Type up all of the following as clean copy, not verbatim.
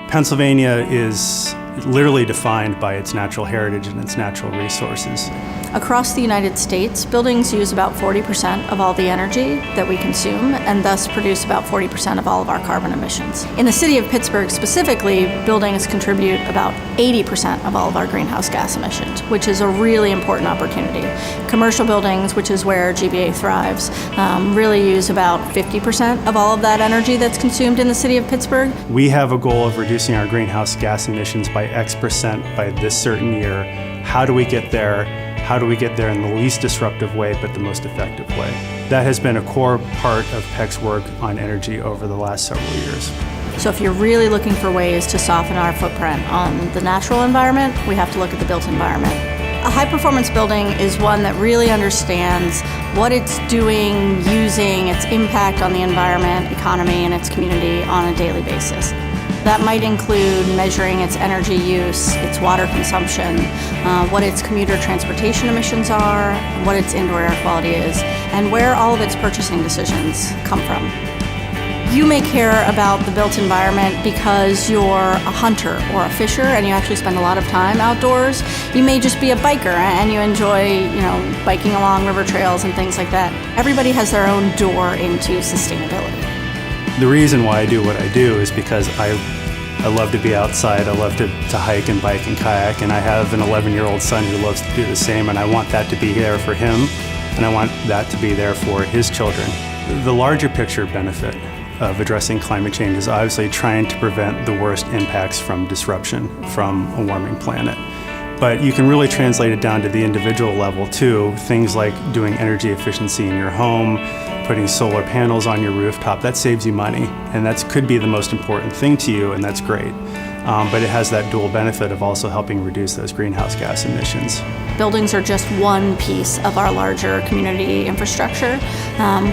Pennsylvania is literally defined by its natural heritage and its natural resources. Across the United States, buildings use about 40% of all the energy that we consume and thus produce about 40% of all of our carbon emissions. In the city of Pittsburgh specifically, buildings contribute about 80% of all of our greenhouse gas emissions, which is a really important opportunity. Commercial buildings, which is where GBA thrives, really use about 50% of all of that energy that's consumed in the city of Pittsburgh. We have a goal of reducing our greenhouse gas emissions by X% by this certain year. How do we get there? How do we get there in the least disruptive way but the most effective way? That has been a core part of PEC's work on energy over the last several years. So if you're really looking for ways to soften our footprint on the natural environment, we have to look at the built environment. A high-performance building is one that really understands what it's doing, using, its impact on the environment, economy, and its community on a daily basis. That might include measuring its energy use, its water consumption, what its commuter transportation emissions are, what its indoor air quality is, and where all of its purchasing decisions come from. You may care about the built environment because you're a hunter or a fisher and you actually spend a lot of time outdoors. You may just be a biker and you enjoy, biking along river trails and things like that. Everybody has their own door into sustainability. The reason why I do what I do is because I love to be outside. I love to hike and bike and kayak, and I have an 11-year-old son who loves to do the same, and I want that to be there for him, and I want that to be there for his children. The larger picture benefit of addressing climate change is obviously trying to prevent the worst impacts from disruption from a warming planet. But you can really translate it down to the individual level too. Things like doing energy efficiency in your home, putting solar panels on your rooftop, that saves you money. And that could be the most important thing to you, and that's great. But it has that dual benefit of also helping reduce those greenhouse gas emissions. Buildings are just one piece of our larger community infrastructure.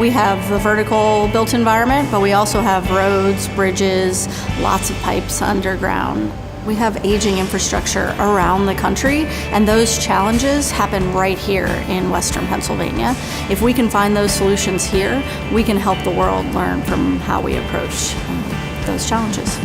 We have the vertical built environment, but we also have roads, bridges, lots of pipes underground. We have aging infrastructure around the country, and those challenges happen right here in Western Pennsylvania. If we can find those solutions here, we can help the world learn from how we approach those challenges.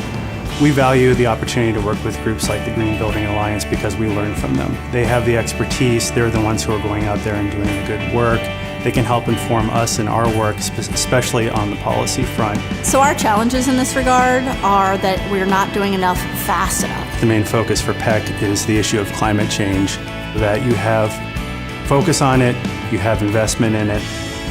We value the opportunity to work with groups like the Green Building Alliance because we learn from them. They have the expertise, they're the ones who are going out there and doing the good work. They can help inform us in our work, especially on the policy front. So our challenges in this regard are that we're not doing enough fast enough. The main focus for PEC is the issue of climate change, that you have focus on it, you have investment in it,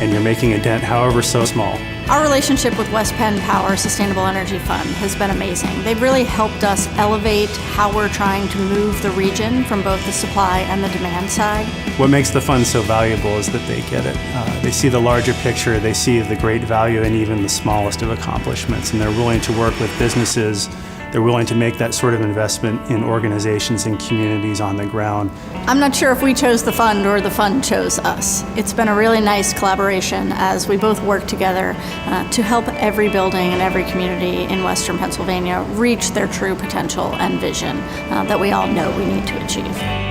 and you're making a dent, however so small. Our relationship with West Penn Power Sustainable Energy Fund has been amazing. They've really helped us elevate how we're trying to move the region from both the supply and the demand side. What makes the fund so valuable is that they get it. They see the larger picture, they see the great value in even the smallest of accomplishments, and they're willing to work with businesses. They're willing to make that sort of investment in organizations and communities on the ground. I'm not sure if we chose the fund or the fund chose us. It's been a really nice collaboration as we both work together to help every building and every community in Western Pennsylvania reach their true potential and vision that we all know we need to achieve.